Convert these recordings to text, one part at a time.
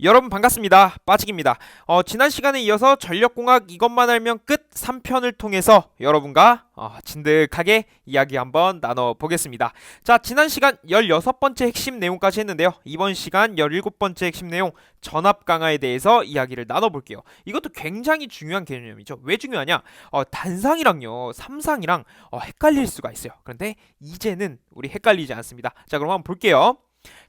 여러분 반갑습니다. 빠직입니다. 지난 시간에 이어서 전력공학 이것만 알면 끝 3편을 통해서 여러분과 진득하게 이야기 한번 나눠보겠습니다. 자, 지난 시간 16번째 핵심 내용까지 했는데요. 이번 시간 17번째 핵심 내용 전압 강화에 대해서 이야기를 나눠볼게요. 이것도 굉장히 중요한 개념이죠. 왜 중요하냐? 단상이랑요, 삼상이랑 헷갈릴 수가 있어요. 그런데 이제는 우리 헷갈리지 않습니다. 자, 그럼 한번 볼게요.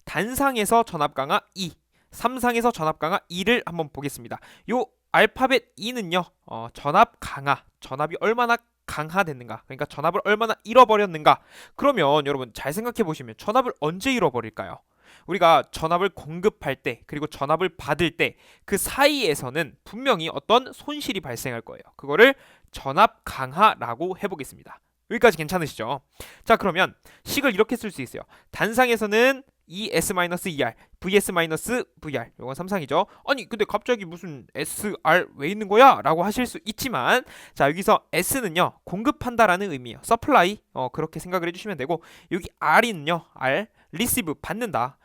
단상에서 전압 강화 2, 삼상에서 전압 강화 2를 한번 보겠습니다. 요 알파벳 2는요, 전압 강화, 전압이 얼마나 강화됐는가, 그러니까 전압을 얼마나 잃어버렸는가. 그러면 여러분 잘 생각해 보시면 전압을 언제 잃어버릴까요? 우리가 전압을 공급할 때, 그리고 전압을 받을 때 그 사이에서는 분명히 어떤 손실이 발생할 거예요. 그거를 전압 강화라고 해보겠습니다. 여기까지 괜찮으시죠? 자, 그러면 식을 이렇게 쓸 수 있어요. 단상에서는 ES-ER, VS-VR, 이건 삼상이죠. 아니 근데 갑자기 무슨 SR 왜 있는 거야? 라고 하실 수 있지만, 자, 여기서 S는요 공급한다라는 의미예요. 서플라이, 그렇게 생각을 해주시면 되고, 여기 R는요, R, 리시브, 받는다.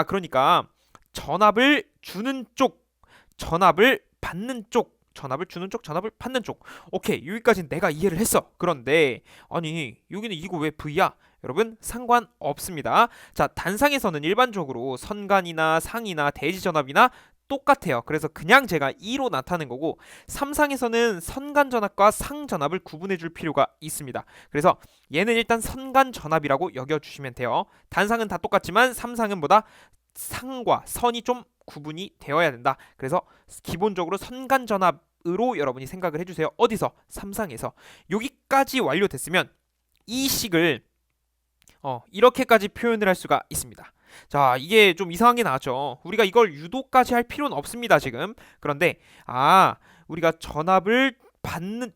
그러니까 전압을 주는 쪽, 전압을 받는 쪽, 전압을 주는 쪽, 전압을 받는 쪽. 오케이, 여기까지는 내가 이해를 했어. 그런데 아니 여기는 이거 왜 V야? 여러분 상관없습니다. 자, 단상에서는 일반적으로 선간이나 상이나 대지전압이나 똑같아요. 그래서 그냥 제가 2로 나타낸 거고, 삼상에서는 선간전압과 상전압을 구분해 줄 필요가 있습니다. 그래서 얘는 일단 선간전압이라고 여겨주시면 돼요. 단상은 다 똑같지만 삼상은 보다 상과 선이 좀 구분이 되어야 된다. 그래서 기본적으로 선간전압으로 여러분이 생각을 해주세요. 어디서? 삼상에서. 여기까지 완료됐으면 이 식을 이렇게까지 표현을 할 수가 있습니다. 자, 이게 좀 이상한 게 나왔죠. 우리가 이걸 유도까지 할 필요는 없습니다, 지금. 그런데 우리가 전압을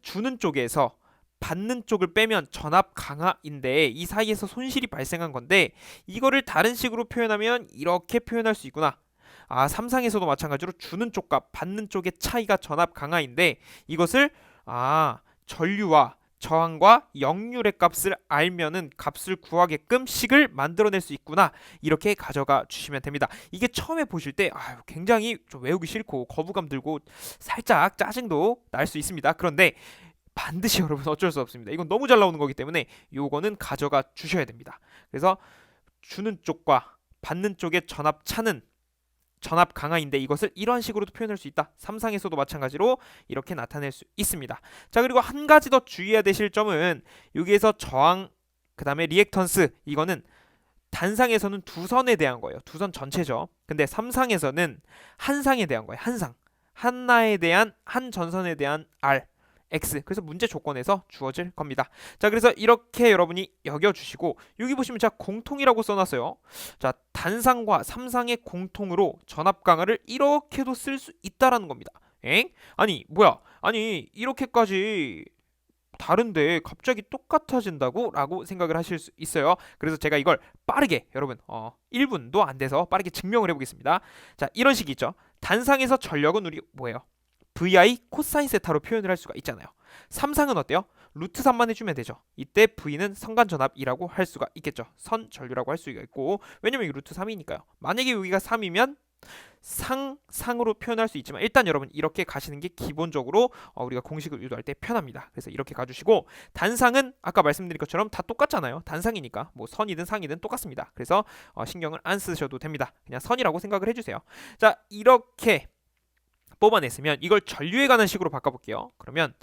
주는 쪽에서 받는 쪽을 빼면 전압 강화인데 이 사이에서 손실이 발생한 건데, 이거를 다른 식으로 표현하면 이렇게 표현할 수 있구나. 삼상에서도 마찬가지로 주는 쪽과 받는 쪽의 차이가 전압 강화인데, 이것을 전류와 저항과 역률의 값을 알면은 값을 구하게끔 식을 만들어낼 수 있구나, 이렇게 가져가 주시면 됩니다. 이게 처음에 보실 때 굉장히 좀 외우기 싫고 거부감 들고 살짝 짜증도 날 수 있습니다. 그런데 반드시 여러분 어쩔 수 없습니다. 이건 너무 잘 나오는 거기 때문에 요거는 가져가 주셔야 됩니다. 그래서 주는 쪽과 받는 쪽의 전압 차는 전압 강화인데, 이것을 이러한 식으로도 표현할 수 있다. 삼상에서도 마찬가지로 이렇게 나타낼 수 있습니다. 자, 그리고 한 가지 더 주의해야 되실 점은, 여기에서 저항, 그 다음에 리액턴스, 이거는 단상에서는 두 선에 대한 거예요. 두 선 전체죠. 근데 삼상에서는 한 상에 대한 거예요. 한 상, 하나에 대한, 한 전선에 대한 R, X. 그래서 문제 조건에서 주어질 겁니다. 자, 그래서 이렇게 여러분이 여겨주시고, 여기 보시면 제가 공통이라고 써놨어요. 자, 단상과 삼상의 공통으로 전압 강화를 이렇게도 쓸 수 있다라는 겁니다. 아니 뭐야? 아니 이렇게까지 다른데 갑자기 똑같아진다고? 라고 생각을 하실 수 있어요. 그래서 제가 이걸 빠르게 여러분 1분도 안 돼서 빠르게 증명을 해보겠습니다. 자, 이런 식이 있죠. 단상에서 전력은 우리 뭐예요? VI 코사인 세타로 표현을 할 수가 있잖아요. 삼상은 어때요? 루트 3만 해주면 되죠. 이때 V는 선간전압이라고 할 수가 있겠죠. 선전류라고 할 수가 있고, 왜냐면 이게 루트 3이니까요. 만약에 여기가 3이면 상으로 표현할 수 있지만, 일단 여러분 이렇게 가시는 게 기본적으로 우리가 공식을 유도할 때 편합니다. 그래서 이렇게 가주시고, 단상은 아까 말씀드린 것처럼 다 똑같잖아요. 단상이니까 뭐 선이든 상이든 똑같습니다. 그래서 신경을 안 쓰셔도 됩니다. 그냥 선이라고 생각을 해주세요. 자, 이렇게 뽑아냈으면 이걸 전류에 관한 식으로 바꿔볼게요. 그러면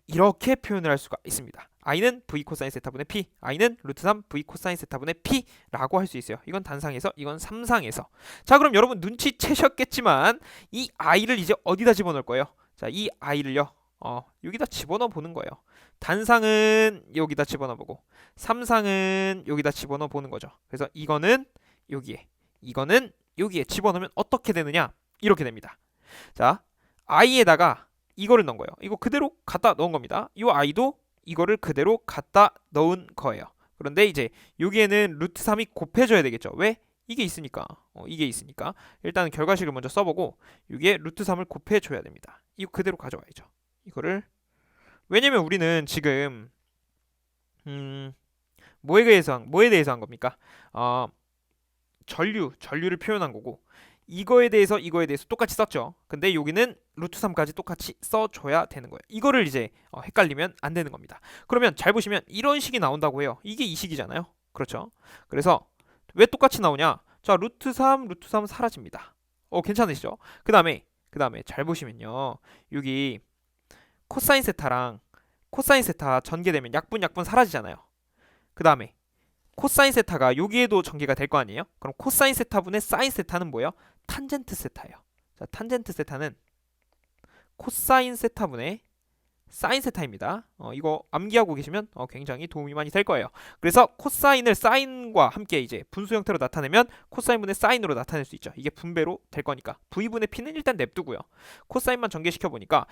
이렇게 표현을 할 수가 있습니다. i는 v 코사인 세타분의 p, i는 루트 3 v 코사인 세타분의 p라고 할 수 있어요. 이건 단상에서, 이건 삼상에서. 자, 그럼 여러분 눈치채셨겠지만 이 i를 이제 어디다 집어넣을 거예요? 자, 이 i를요 여기다 집어넣어 보는 거예요. 단상은 여기다 집어넣어 보고, 삼상은 여기다 집어넣어 보는 거죠. 그래서 이거는 여기에, 이거는 여기에 집어넣으면 어떻게 되느냐? 이렇게 됩니다. 자, i에다가 이거를 넣은 거예요. 이거 그대로 갖다 넣은 겁니다. 이 i도 이거를 그대로 갖다 넣은 거예요. 그런데 이제 여기에는 루트 3이 곱해져야 되겠죠. 왜? 이게 있으니까. 이게 있으니까. 일단 결과식을 먼저 써보고, 여기에 루트 3을 곱해줘야 됩니다. 이거 그대로 가져와야죠. 이거를. 왜냐면 우리는 지금 뭐에 대해서 한 겁니까? 전류를 표현한 거고, 이거에 대해서 똑같이 썼죠. 근데 여기는 루트 3까지 똑같이 써줘야 되는 거예요. 이거를 이제 헷갈리면 안 되는 겁니다. 그러면 잘 보시면 이런 식이 나온다고 해요. 이게 이 식이잖아요. 그렇죠? 그래서 왜 똑같이 나오냐? 자, 루트 3 사라집니다. 괜찮으시죠? 그 다음에 잘 보시면요. 여기 코사인 세타랑 코사인 세타 전개되면 약분 사라지잖아요. 그 다음에 코사인 세타가 여기에도 전개가 될 거 아니에요? 그럼 코사인 세타분의 사인 세타는 뭐예요? 탄젠트 세타예요. 자, 탄젠트 세타는 코사인 세타분의 사인 세타입니다. 이거 암기하고 계시면 굉장히 도움이 많이 될 거예요. 그래서 코사인을 사인과 함께 이제 분수 형태로 나타내면 코사인분의 사인으로 나타낼 수 있죠. 이게 분배로 될 거니까 V분의 P는 일단 냅두고요. 코사인만 전개시켜 보니까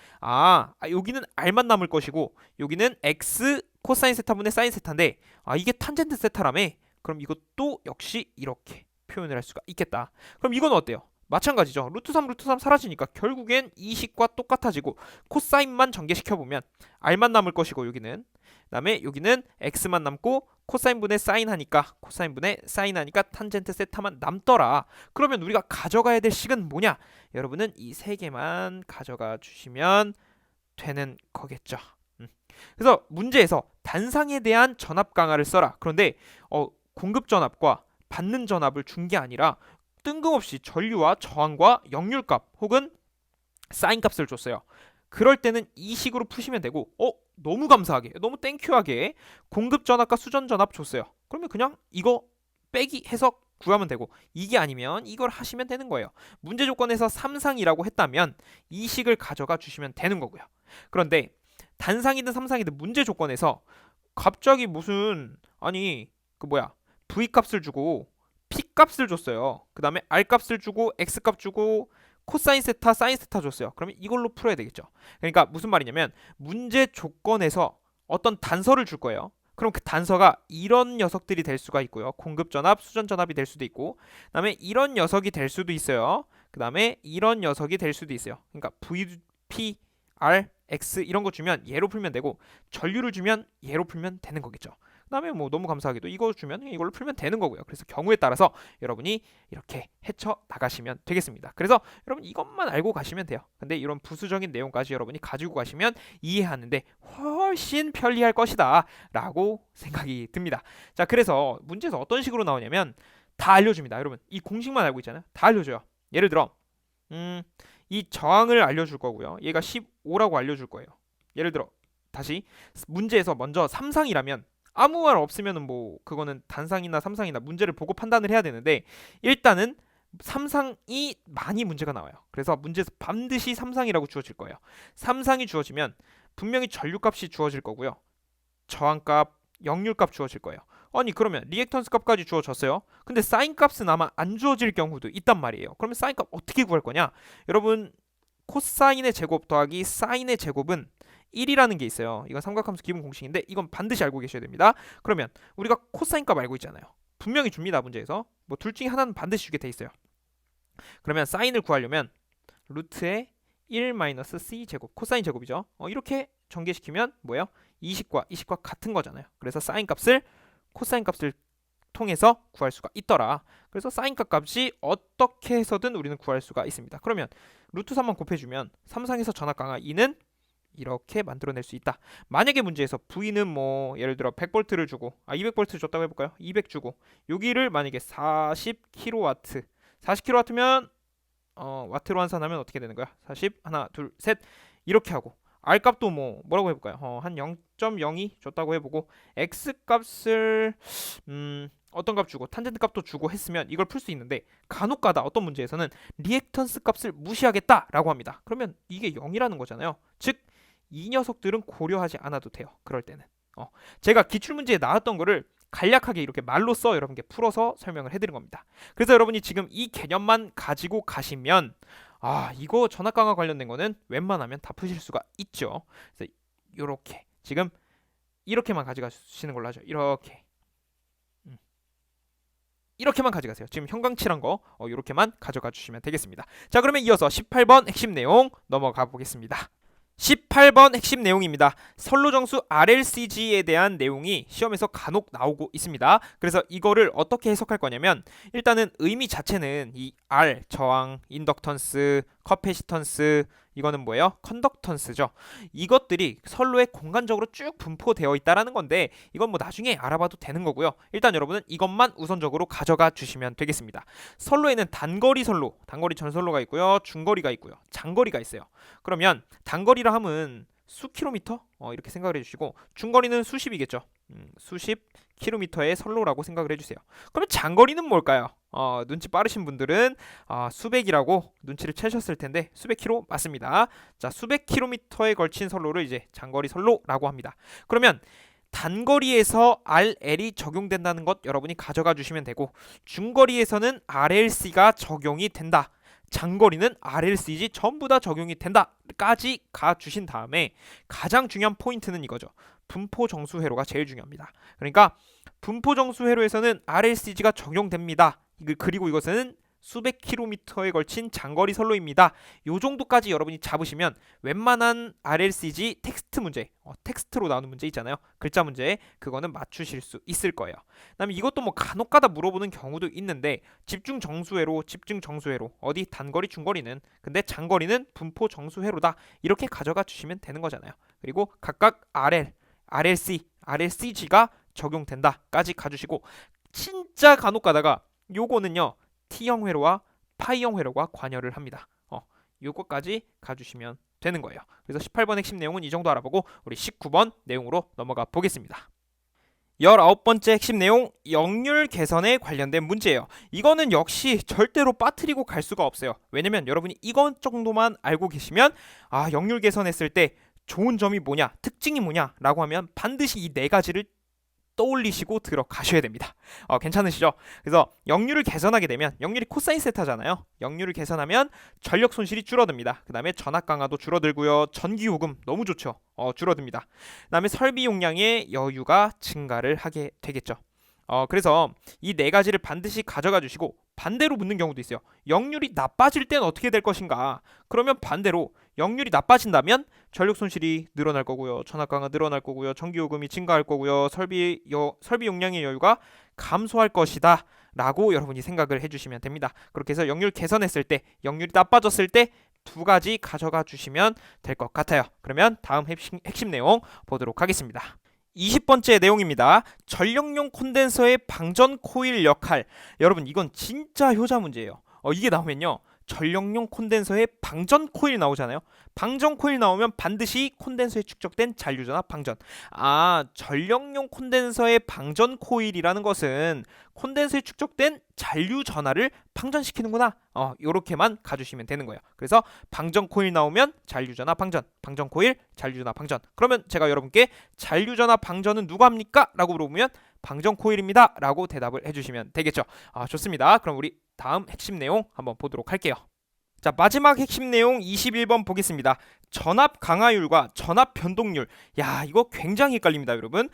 여기는 R만 남을 것이고 여기는 X 코사인 세타분의 사인 세타인데 이게 탄젠트 세타라며. 그럼 이것도 역시 이렇게 표현을 할 수가 있겠다. 그럼 이건 어때요? 마찬가지죠. 루트 3 사라지니까 결국엔 이 식과 똑같아지고 코사인만 전개시켜보면 R만 남을 것이고 여기는 그다음에 여기는 X만 남고 코사인분의 사인하니까 탄젠트 세타만 남더라. 그러면 우리가 가져가야 될 식은 뭐냐? 여러분은 이 세 개만 가져가 주시면 되는 거겠죠. 그래서 문제에서 단상에 대한 전압 강화를 써라. 그런데 공급 전압과 받는 전압을 준 게 아니라 뜬금없이 전류와 저항과 역률값 혹은 사인 값을 줬어요. 그럴 때는 이 식으로 푸시면 되고 너무 감사하게 너무 땡큐하게 공급 전압과 수전 전압 줬어요. 그러면 그냥 이거 빼기 해서 구하면 되고 이게 아니면 이걸 하시면 되는 거예요. 문제 조건에서 3상이라고 했다면 이 식을 가져가 주시면 되는 거고요. 그런데 단상이든 3상이든 문제 조건에서 갑자기 무슨 V 값을 주고 P 값을 줬어요. 그 다음에 R 값을 주고 X 값 주고 코사인 세타, 사인 세타 줬어요. 그러면 이걸로 풀어야 되겠죠. 그러니까 무슨 말이냐면 문제 조건에서 어떤 단서를 줄 거예요. 그럼 그 단서가 이런 녀석들이 될 수가 있고요. 공급 전압, 수전 전압이 될 수도 있고 그다음에 이런 녀석이 될 수도 있어요. 그다음에 이런 녀석이 될 수도 있어요. 그러니까 V, P, R, X 이런 거 주면 얘로 풀면 되고 전류를 주면 얘로 풀면 되는 거겠죠. 그다음에 너무 감사하게도 이거 주면 이걸로 풀면 되는 거고요. 그래서 경우에 따라서 여러분이 이렇게 헤쳐 나가시면 되겠습니다. 그래서 여러분 이것만 알고 가시면 돼요. 근데 이런 부수적인 내용까지 여러분이 가지고 가시면 이해하는데 훨씬 편리할 것이다 라고 생각이 듭니다. 자, 그래서 문제에서 어떤 식으로 나오냐면 다 알려줍니다. 여러분 이 공식만 알고 있잖아요. 다 알려줘요. 예를 들어 이 저항을 알려줄 거고요. 얘가 15라고 알려줄 거예요. 예를 들어 다시 문제에서 먼저 3상이라면 아무 말 없으면은 그거는 단상이나 3상이나 문제를 보고 판단을 해야 되는데 일단은 3상이 많이 문제가 나와요. 그래서 문제에서 반드시 3상이라고 주어질 거예요. 3상이 주어지면 분명히 전류값이 주어질 거고요. 저항값, 역률값 주어질 거예요. 그러면 리액턴스 값까지 주어졌어요. 근데 사인 값은 아마 안 주어질 경우도 있단 말이에요. 그러면 사인 값 어떻게 구할 거냐? 여러분 코사인의 제곱 더하기 사인의 제곱은 1이라는 게 있어요. 이건 삼각함수 기본 공식인데 이건 반드시 알고 계셔야 됩니다. 그러면 우리가 코사인 값 알고 있잖아요. 분명히 줍니다. 문제에서 둘 중에 하나는 반드시 주게 돼 있어요. 그러면 사인을 구하려면 루트의 1 마이너스 c 제곱 코사인 제곱이죠. 이렇게 전개시키면 뭐예요? 이 식과 같은 거잖아요. 그래서 사인 값을 코사인 값을 통해서 구할 수가 있더라. 그래서 사인 값이 어떻게 해서든 우리는 구할 수가 있습니다. 그러면 루트 3만 곱해주면 3상에서 전압 강화 2는 이렇게 만들어낼 수 있다. 만약에 문제에서 V는 예를 들어 100V를 주고 200V 줬다고 해볼까요? 200 주고 여기를 만약에 40kW 40kW면 와트로 환산하면 어떻게 되는 거야? 40 하나 둘 셋 이렇게 하고 R 값도 뭐라고 해볼까요? 한 0.02 줬다고 해보고 X 값을 어떤 값 주고 탄젠트 값도 주고 했으면 이걸 풀 수 있는데 간혹가다 어떤 문제에서는 리액턴스 값을 무시하겠다라고 합니다. 그러면 이게 0이라는 거잖아요. 즉 이 녀석들은 고려하지 않아도 돼요. 그럴 때는 제가 기출문제에 나왔던 거를 간략하게 이렇게 말로써 여러분께 풀어서 설명을 해드린 겁니다. 그래서 여러분이 지금 이 개념만 가지고 가시면 이거 전압 강화 관련된 거는 웬만하면 다 푸실 수가 있죠. 그래서 이렇게 지금 이렇게만 가져가시는 걸로 하죠. 이렇게만 가져가세요. 지금 형광칠한 거 이렇게만 가져가 주시면 되겠습니다. 자, 그러면 이어서 18번 핵심 내용 넘어가 보겠습니다. 18번 핵심 내용입니다. 선로정수 RLCG에 대한 내용이 시험에서 간혹 나오고 있습니다. 그래서 이거를 어떻게 해석할 거냐면 일단은 의미 자체는 이 R, 저항, 인덕턴스, 커패시턴스 이거는 뭐예요? 컨덕턴스죠. 이것들이 선로에 공간적으로 쭉 분포되어 있다라는 건데 이건 뭐 나중에 알아봐도 되는 거고요. 일단 여러분은 이것만 우선적으로 가져가 주시면 되겠습니다. 선로에는 단거리 선로, 단거리 전선로가 있고요. 중거리가 있고요. 장거리가 있어요. 그러면 단거리라 함은 수 킬로미터 이렇게 생각을 해주시고 중거리는 수십이겠죠. 수십 킬로미터의 선로라고 생각을 해주세요. 그러면 장거리는 뭘까요? 눈치 빠르신 분들은 수백이라고 눈치를 채셨을 텐데 수백 킬로 맞습니다. 자, 수백 킬로미터에 걸친 선로를 이제 장거리 선로라고 합니다. 그러면 단거리에서 RL이 적용된다는 것 여러분이 가져가 주시면 되고 중거리에서는 RLC가 적용이 된다. 장거리는 RLCG 전부 다 적용이 된다까지 가주신 다음에 가장 중요한 포인트는 이거죠. 분포정수회로가 제일 중요합니다. 그러니까 분포정수회로에서는 RLCG가 적용됩니다. 그리고 이것은 수백 킬로미터에 걸친 장거리 선로입니다. 요 정도까지 여러분이 잡으시면 웬만한 RLCG 텍스트 문제, 텍스트로 나오는 문제 있잖아요. 글자 문제, 그거는 맞추실 수 있을 거예요. 그다음에 이것도 뭐 간혹가다 물어보는 경우도 있는데 집중 정수회로, 어디 단거리, 중거리는 근데 장거리는 분포 정수회로다. 이렇게 가져가 주시면 되는 거잖아요. 그리고 각각 RL, RLC, RLCG가 적용된다까지 가주시고 진짜 간혹가다가 요거는요. T형 회로와 파이형 회로가 관여를 합니다. 요거까지 가주시면 되는 거예요. 그래서 18번 핵심 내용은 이 정도 알아보고 우리 19번 내용으로 넘어가 보겠습니다. 19번째 핵심 내용 역률 개선에 관련된 문제예요. 이거는 역시 절대로 빠뜨리고 갈 수가 없어요. 왜냐면 여러분이 이것 정도만 알고 계시면 역률 개선했을 때 좋은 점이 뭐냐, 특징이 뭐냐 라고 하면 반드시 이 네 가지를 떠올리시고 들어가셔야 됩니다. 괜찮으시죠? 그래서 역률을 개선하게 되면 역률이 코사인 세타잖아요. 역률을 개선하면 전력 손실이 줄어듭니다. 그 다음에 전압 강화도 줄어들고요. 전기 요금 너무 좋죠. 줄어듭니다. 그 다음에 설비 용량의 여유가 증가를 하게 되겠죠. 그래서 이 네 가지를 반드시 가져가 주시고 반대로 묻는 경우도 있어요. 역률이 나빠질 땐 어떻게 될 것인가? 그러면 반대로 역률이 나빠진다면 전력 손실이 늘어날 거고요. 전압 강화 늘어날 거고요. 전기 요금이 증가할 거고요. 설비 용량의 여유가 감소할 것이다. 라고 여러분이 생각을 해주시면 됩니다. 그렇게 해서 역률 개선했을 때, 역률이 나빠졌을 때 두 가지 가져가 주시면 될 것 같아요. 그러면 다음 핵심 내용 보도록 하겠습니다. 20번째 내용입니다. 전력용 콘덴서의 방전 코일 역할. 여러분 이건 진짜 효자 문제예요. 이게 나오면요. 전력용 콘덴서의 방전 코일 나오잖아요. 방전 코일 나오면 반드시 콘덴서에 축적된 잔류전압 방전. 전력용 콘덴서의 방전 코일이라는 것은 콘덴서에 축적된 잔류 전하를 방전시키는구나. 요렇게만 가주시면 되는 거예요. 그래서 방전 코일 나오면 잔류 전압 방전, 방전 코일, 잔류 전압 방전. 그러면 제가 여러분께 잔류 전압 방전은 누가 합니까? 라고 물어보면 방전 코일입니다. 라고 대답을 해주시면 되겠죠. 좋습니다. 그럼 우리 다음 핵심 내용 한번 보도록 할게요. 자, 마지막 핵심 내용 21번 보겠습니다. 전압 강화율과 전압 변동률. 야, 이거 굉장히 헷갈립니다, 여러분.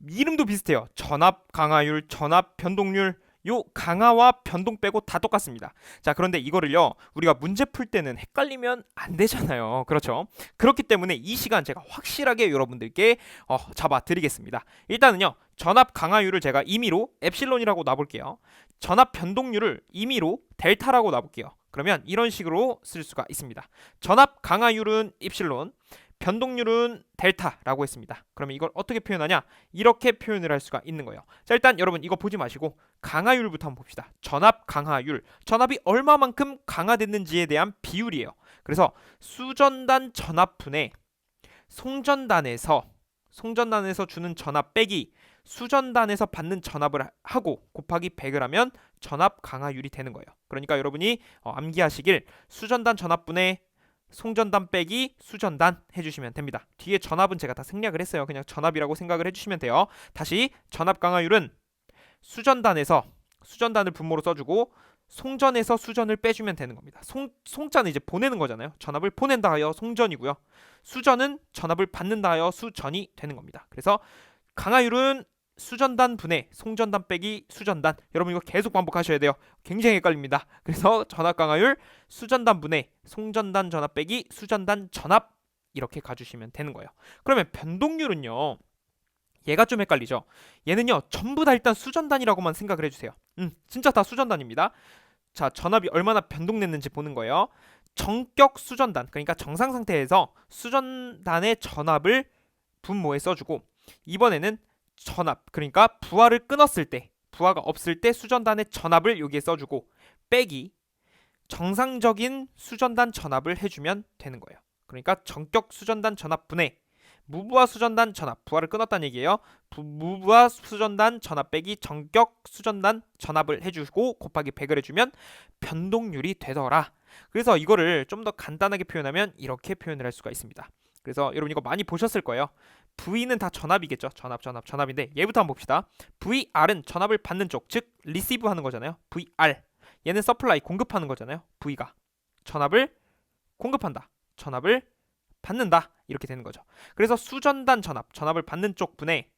이름도 비슷해요. 전압 강화율, 전압 변동률. 요 강화와 변동 빼고 다 똑같습니다. 자, 그런데 이거를요 우리가 문제 풀 때는 헷갈리면 안 되잖아요. 그렇죠? 그렇기 때문에 이 시간 제가 확실하게 여러분들께 잡아 드리겠습니다. 일단은요 전압 강화율을 제가 임의로 엡실론이라고 놔볼게요. 전압 변동률을 임의로 델타라고 놔볼게요. 그러면 이런 식으로 쓸 수가 있습니다. 전압 강화율은 입실론, 변동률은 델타라고 했습니다. 그러면 이걸 어떻게 표현하냐? 이렇게 표현을 할 수가 있는 거예요. 자, 일단 여러분 이거 보지 마시고 강화율부터 한번 봅시다. 전압 강화율. 전압이 얼마만큼 강화됐는지에 대한 비율이에요. 그래서 수전단 전압분의 송전단에서 주는 전압 빼기 수전단에서 받는 전압을 하고 곱하기 100을 하면 전압 강화율이 되는 거예요. 그러니까 여러분이 암기하시길 수전단 전압분의 송전단 빼기 수전단 해주시면 됩니다. 뒤에 전압은 제가 다 생략을 했어요. 그냥 전압이라고 생각을 해주시면 돼요. 다시 전압 강화율은 수전단에서 수전단을 분모로 써주고 송전에서 수전을 빼주면 되는 겁니다. 송자는 이제 보내는 거잖아요. 전압을 보낸다 하여 송전이고요. 수전은 전압을 받는다 하여 수전이 되는 겁니다. 그래서 강화율은 수전단 분의 송전단 빼기 수전단. 여러분 이거 계속 반복하셔야 돼요. 굉장히 헷갈립니다. 그래서 전압 강화율 수전단 분의 송전단 전압 빼기 수전단 전압 이렇게 가주시면 되는 거예요. 그러면 변동률은요. 얘가 좀 헷갈리죠. 얘는요. 전부 다 일단 수전단이라고만 생각을 해주세요. 진짜 다 수전단입니다. 자, 전압이 얼마나 변동됐는지 보는 거예요. 정격 수전단, 그러니까 정상 상태에서 수전단의 전압을 분모에 써주고, 이번에는 전압, 그러니까 부하를 끊었을 때, 부하가 없을 때 수전단의 전압을 여기에 써주고, 빼기 정상적인 수전단 전압을 해주면 되는 거예요. 그러니까 정격 수전단 전압 분해 무부하 수전단 전압, 부하를 끊었다는 얘기예요. 무부하 수전단 전압 빼기 정격 수전단 전압을 해주고 곱하기 100을 해주면 변동률이 되더라. 그래서 이거를 좀 더 간단하게 표현하면 이렇게 표현을 할 수가 있습니다. 그래서 여러분 이거 많이 보셨을 거예요. V는 다 전압이겠죠. 전압인데 얘부터 한번 봅시다. VR은 전압을 받는 쪽, 즉 리시브 하는 거잖아요. VR. 얘는 서플라이, 공급하는 거잖아요. V가 전압을 공급한다. 전압을 받는다. 이렇게 되는 거죠. 그래서 수전단 전압, 전압을 받는 쪽 분의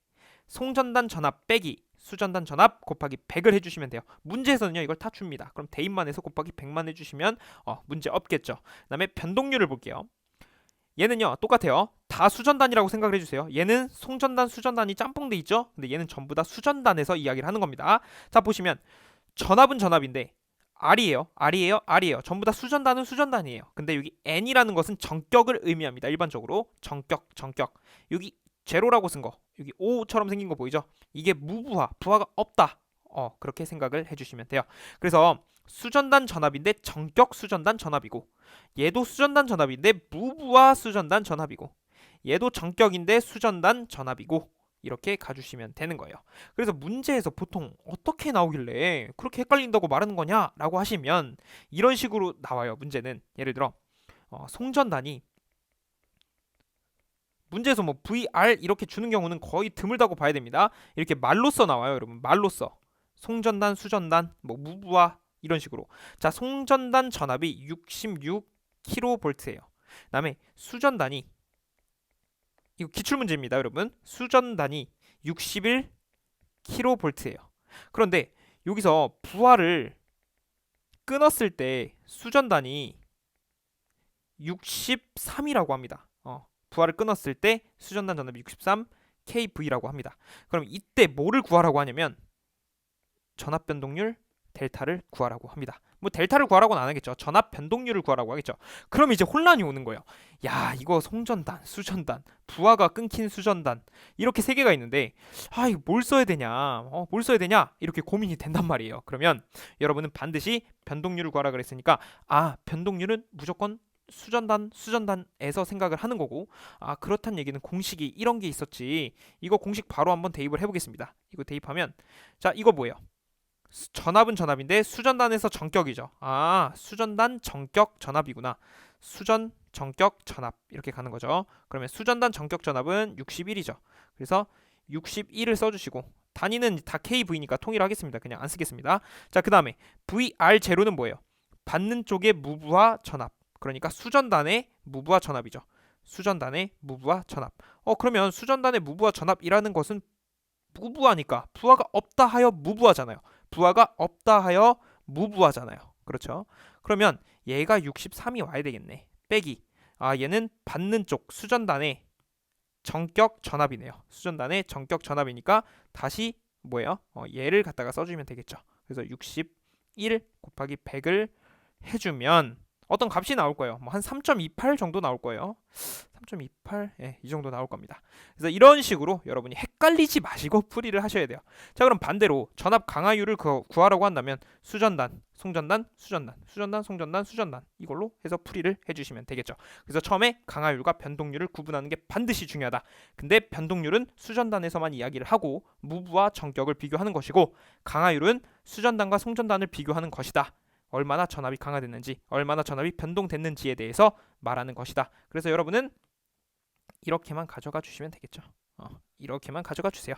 송전단 전압 빼기 수전단 전압 곱하기 100을 해주시면 돼요. 문제에서는요 이걸 다 줍니다. 그럼 대입만 해서 곱하기 100만 해주시면 문제 없겠죠. 그 다음에 변동률을 볼게요. 얘는요 똑같아요. 다 수전단이라고 생각을 해주세요. 얘는 송전단 수전단이 짬뽕돼 있죠. 근데 얘는 전부 다 수전단에서 이야기를 하는 겁니다. 자 보시면 전압은 전압인데 R이에요. 전부 다 수전단은 수전단이에요. 근데 여기 N이라는 것은 정격을 의미합니다. 일반적으로 정격. 여기 제로라고 쓴 거, 여기 O처럼 생긴 거 보이죠? 이게 무부하, 부하가 없다. 그렇게 생각을 해주시면 돼요. 그래서 수전단 전압인데 정격 수전단 전압이고, 얘도 수전단 전압인데 무부하 수전단 전압이고, 얘도 정격인데 수전단 전압이고, 이렇게 가주시면 되는 거예요. 그래서 문제에서 보통 어떻게 나오길래 그렇게 헷갈린다고 말하는 거냐라고 하시면 이런 식으로 나와요. 문제는 예를 들어 송전단이 문제에서 뭐 VR 이렇게 주는 경우는 거의 드물다고 봐야 됩니다. 이렇게 말로써 나와요, 여러분. 말로써 송전단, 수전단, 뭐 무부하 이런 식으로. 자, 송전단 전압이 66kV예요. 그다음에 수전단이 이거 기출문제입니다, 여러분. 수전단이 61kV예요. 그런데 여기서 부하를 끊었을 때 수전단이 63이라고 합니다. 부하를 끊었을 때 수전단 전압이 63 kV라고 합니다. 그럼 이때 뭐를 구하라고 하냐면 전압 변동률 델타를 구하라고 합니다. 뭐 델타를 구하라고는 안 하겠죠. 전압 변동률을 구하라고 하겠죠. 그럼 이제 혼란이 오는 거예요. 야, 이거 송전단, 수전단, 부하가 끊긴 수전단 이렇게 세 개가 있는데 이거 뭘 써야 되냐? 뭘 써야 되냐? 이렇게 고민이 된단 말이에요. 그러면 여러분은 반드시 변동률을 구하라 그랬으니까 변동률은 무조건 수전단에서 생각을 하는 거고, 그렇단 얘기는 공식이 이런 게 있었지. 이거 공식 바로 한번 대입을 해보겠습니다. 이거 대입하면 자, 이거 뭐예요? 전압은 전압인데 수전단에서 정격이죠. 수전단 정격 전압이구나. 수전 정격 전압 이렇게 가는 거죠. 그러면 수전단 정격 전압은 61이죠. 그래서 61을 써주시고 단위는 다 KV니까 통일하겠습니다. 그냥 안 쓰겠습니다. 자, 그 다음에 VR 제로는 뭐예요? 받는 쪽의 무부하 전압. 그러니까 수전단의 무부하 전압이죠. 수전단의 무부하 전압. 그러면 수전단의 무부하 전압이라는 것은 무부하니까 부하가 없다 하여 무부하잖아요. 부하가 없다 하여 무부하잖아요. 그렇죠? 그러면 얘가 63이 와야 되겠네. 빼기. 얘는 받는 쪽 수전단의 정격 전압이네요. 수전단의 정격 전압이니까 다시 뭐예요? 얘를 갖다가 써주면 되겠죠. 그래서 61 곱하기 100을 해주면 어떤 값이 나올 거예요. 뭐 한 3.28 정도 나올 거예요. 3.28, 이 정도 나올 겁니다. 그래서 이런 식으로 여러분이 헷갈리지 마시고 풀이를 하셔야 돼요. 자, 그럼 반대로 전압 강하율을 구하라고 한다면 수전단, 송전단, 수전단, 송전단 이걸로 해서 풀이를 해주시면 되겠죠. 그래서 처음에 강하율과 변동률을 구분하는 게 반드시 중요하다. 근데 변동률은 수전단에서만 이야기를 하고 무부와 정격을 비교하는 것이고, 강하율은 수전단과 송전단을 비교하는 것이다. 얼마나 전압이 강화됐는지, 얼마나 전압이 변동됐는지에 대해서 말하는 것이다. 그래서 여러분은 이렇게만 가져가 주시면 되겠죠. 이렇게만 가져가 주세요.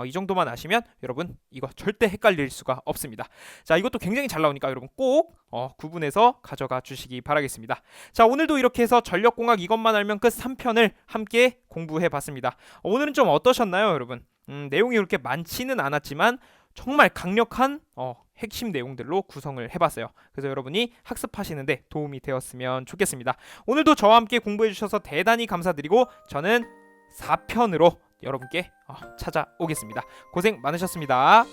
이 정도만 아시면 여러분 이거 절대 헷갈릴 수가 없습니다. 자, 이것도 굉장히 잘 나오니까 여러분 꼭 구분해서 가져가 주시기 바라겠습니다. 자, 오늘도 이렇게 해서 전력공학 이것만 알면 끝 3편을 함께 공부해 봤습니다. 오늘은 좀 어떠셨나요, 여러분? 내용이 그렇게 많지는 않았지만 정말 강력한 핵심 내용들로 구성을 해봤어요. 그래서 여러분이 학습하시는데 도움이 되었으면 좋겠습니다. 오늘도 저와 함께 공부해주셔서 대단히 감사드리고 저는 4편으로 여러분께 찾아오겠습니다. 고생 많으셨습니다.